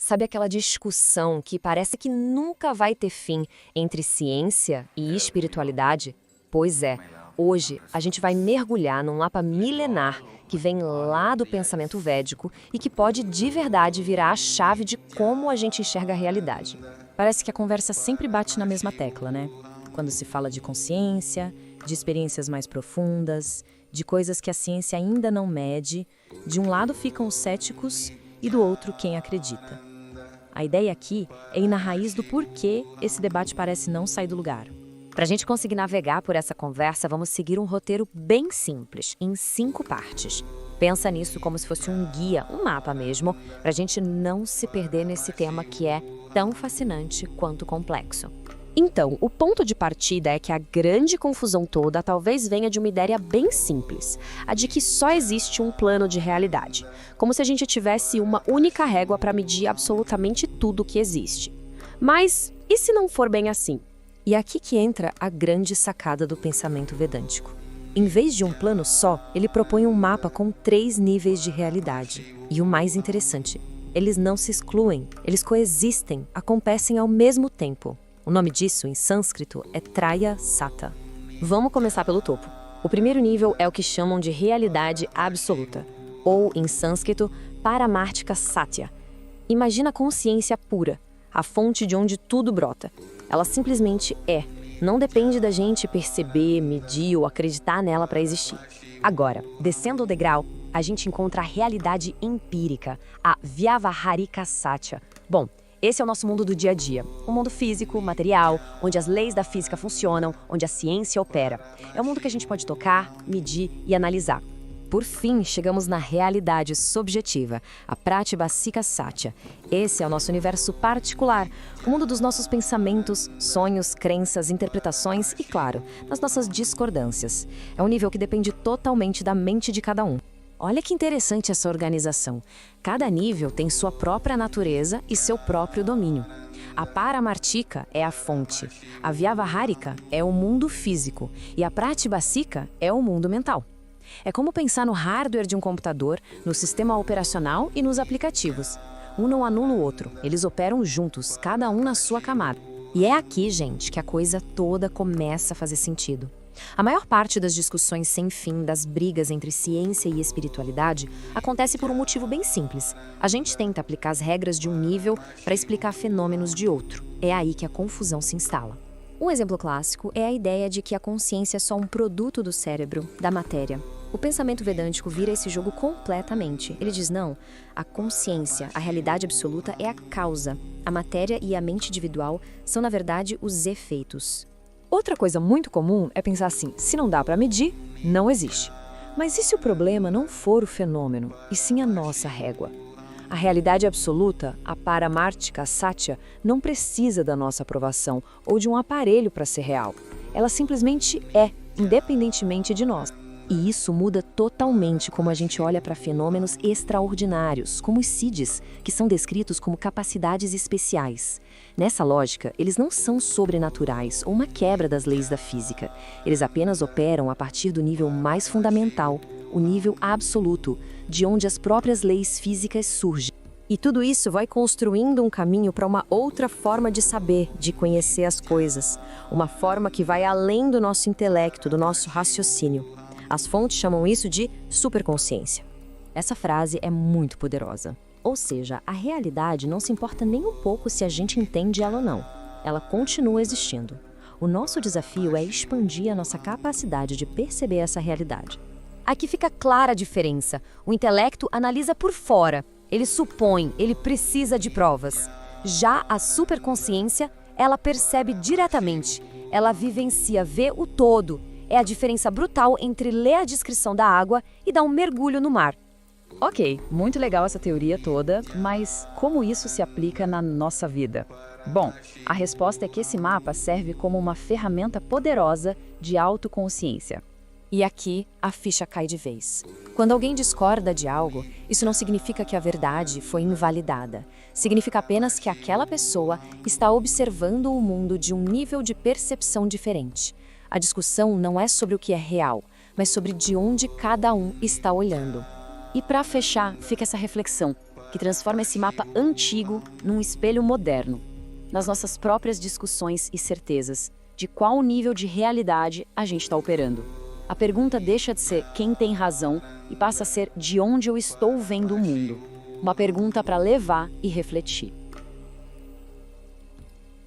Sabe aquela discussão que parece que nunca vai ter fim entre ciência e espiritualidade? Pois é, hoje a gente vai mergulhar num mapa milenar que vem lá do pensamento védico e que pode de verdade virar a chave de como a gente enxerga a realidade. Parece que a conversa sempre bate na mesma tecla, né? Quando se fala de consciência, de experiências mais profundas, de coisas que a ciência ainda não mede, de um lado ficam os céticos e do outro quem acredita. A ideia aqui é ir na raiz do porquê esse debate parece não sair do lugar. Para a gente conseguir navegar por essa conversa, vamos seguir um roteiro bem simples, em 5 partes. Pensa nisso como se fosse um guia, um mapa mesmo, para a gente não se perder nesse tema que é tão fascinante quanto complexo. Então, o ponto de partida é que a grande confusão toda talvez venha de uma ideia bem simples, a de que só existe um plano de realidade, como se a gente tivesse uma única régua para medir absolutamente tudo que existe. Mas e se não for bem assim? E é aqui que entra a grande sacada do pensamento vedântico. Em vez de um plano só, ele propõe um mapa com 3 níveis de realidade. E o mais interessante, eles não se excluem, eles coexistem, acontecem ao mesmo tempo. O nome disso, em sânscrito, é Traya Sata. Vamos começar pelo topo. O primeiro nível é o que chamam de realidade absoluta, ou, em sânscrito, Paramartika Satya. Imagina a consciência pura, a fonte de onde tudo brota. Ela simplesmente é. Não depende da gente perceber, medir ou acreditar nela para existir. Agora, descendo o degrau, a gente encontra a realidade empírica, a Vyavaharika Satya. Bom, esse é o nosso mundo do dia a dia, um mundo físico, material, onde as leis da física funcionam, onde a ciência opera. É um mundo que a gente pode tocar, medir e analisar. Por fim, chegamos na realidade subjetiva, a Pratibhasika Satya. Esse é o nosso universo particular, o mundo dos nossos pensamentos, sonhos, crenças, interpretações e, claro, das nossas discordâncias. É um nível que depende totalmente da mente de cada um. Olha que interessante essa organização. Cada nível tem sua própria natureza e seu próprio domínio. A Paramartika é a fonte, a Vyavaharika é o mundo físico e a Pratibhasika é o mundo mental. É como pensar no hardware de um computador, no sistema operacional e nos aplicativos. Um não anula o outro, eles operam juntos, cada um na sua camada. E é aqui, gente, que a coisa toda começa a fazer sentido. A maior parte das discussões sem fim, das brigas entre ciência e espiritualidade, acontece por um motivo bem simples. A gente tenta aplicar as regras de um nível para explicar fenômenos de outro. É aí que a confusão se instala. Um exemplo clássico é a ideia de que a consciência é só um produto do cérebro, da matéria. O pensamento vedântico vira esse jogo completamente. Ele diz não, a consciência, a realidade absoluta é a causa. A matéria e a mente individual são, na verdade, os efeitos. Outra coisa muito comum é pensar assim, se não dá para medir, não existe. Mas e se o problema não for o fenômeno, e sim a nossa régua? A realidade absoluta, a Paramartika Satya, não precisa da nossa aprovação ou de um aparelho para ser real. Ela simplesmente é, independentemente de nós. E isso muda totalmente como a gente olha para fenômenos extraordinários, como os SIDs, que são descritos como capacidades especiais. Nessa lógica, eles não são sobrenaturais ou uma quebra das leis da física. Eles apenas operam a partir do nível mais fundamental, o nível absoluto, de onde as próprias leis físicas surgem. E tudo isso vai construindo um caminho para uma outra forma de saber, de conhecer as coisas. Uma forma que vai além do nosso intelecto, do nosso raciocínio. As fontes chamam isso de superconsciência. Essa frase é muito poderosa. Ou seja, a realidade não se importa nem um pouco se a gente entende ela ou não. Ela continua existindo. O nosso desafio é expandir a nossa capacidade de perceber essa realidade. Aqui fica clara a diferença. O intelecto analisa por fora. Ele supõe, ele precisa de provas. Já a superconsciência, ela percebe diretamente. Ela vivencia, vê o todo. É a diferença brutal entre ler a descrição da água e dar um mergulho no mar. Ok, muito legal essa teoria toda, mas como isso se aplica na nossa vida? Bom, a resposta é que esse mapa serve como uma ferramenta poderosa de autoconsciência. E aqui a ficha cai de vez. Quando alguém discorda de algo, isso não significa que a verdade foi invalidada. Significa apenas que aquela pessoa está observando o mundo de um nível de percepção diferente. A discussão não é sobre o que é real, mas sobre de onde cada um está olhando. E para fechar, fica essa reflexão. que transforma esse mapa antigo num espelho moderno, nas nossas próprias discussões e certezas de qual nível de realidade a gente está operando. A pergunta deixa de ser quem tem razão e passa a ser de onde eu estou vendo o mundo. Uma pergunta para levar e refletir.